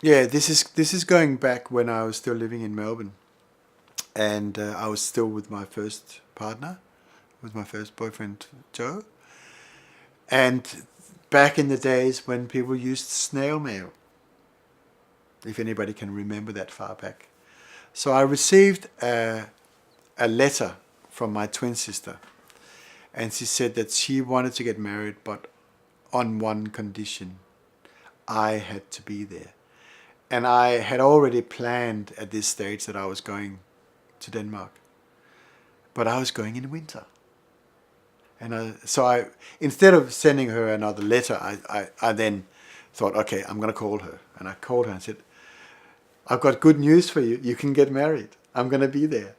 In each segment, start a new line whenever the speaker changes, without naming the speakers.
Yeah, this is going back when I was still living in Melbourne, and I was still with my first partner, with my first boyfriend Joe, and back in the days when people used snail mail, if anybody can remember that far back. So I received a letter from my twin sister, and she said that she wanted to get married, but on one condition: I had to be there. And I had already planned at this stage that I was going to Denmark, but I was going in winter. And instead of sending her another letter, I then thought, okay, I'm going to call her. And I called her and said, I've got good news for you. You can get married. I'm going to be there,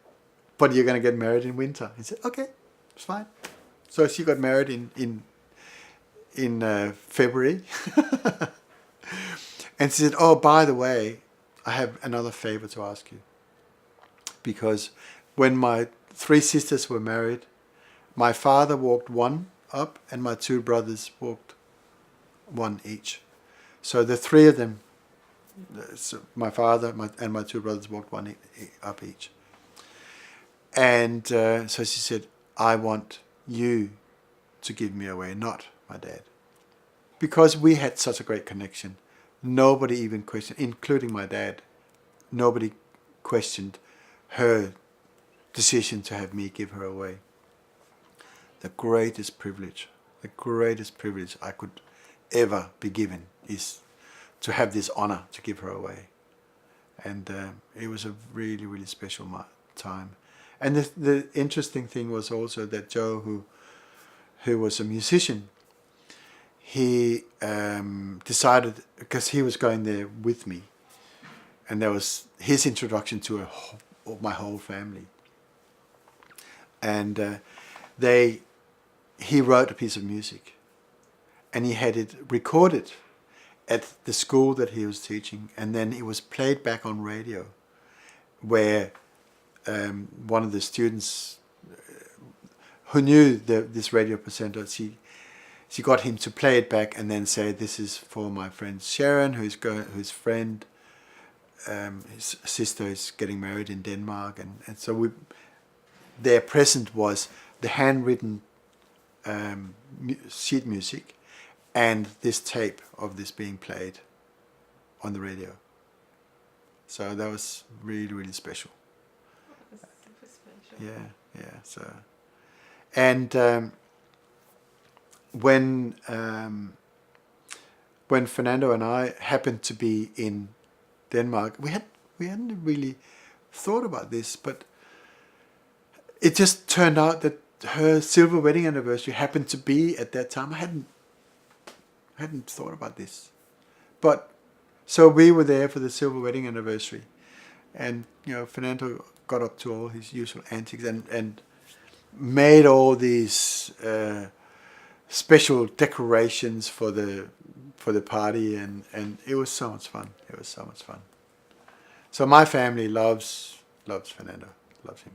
but you're going to get married in winter. He said, okay, it's fine. So she got married in February. And she said, oh, by the way, I have another favor to ask you. Because when my three sisters were married, my father walked one up and my two brothers walked one each. So the three of them, so my father and my two brothers walked one up each. And so she said, I want you to give me away, not my dad. Because we had such a great connection. Nobody even questioned, including my dad, nobody questioned her decision to have me give her away. The greatest privilege I could ever be given is to have this honor to give her away. And it was a really, really special time. And the interesting thing was also that Joe, who was a musician, he decided, because he was going there with me, and that was his introduction to my whole family. And he wrote a piece of music, and he had it recorded at the school that he was teaching, and then it was played back on radio, where one of the students who knew this radio presenter, she got him to play it back and then say, this is for my friend Sharon, whose sister is getting married in Denmark. And so their present was the handwritten sheet music and this tape of this being played on the radio. So that was really, really special.
That was super special.
Yeah. So, and when Fernando and I happened to be in Denmark, we hadn't really thought about this, but it just turned out that her silver wedding anniversary happened to be at that time. I hadn't thought about this, but so we were there for the silver wedding anniversary, and Fernando got up to all his usual antics and made all these special decorations for the party, and it was so much fun. So my family loves Fernando, loves him.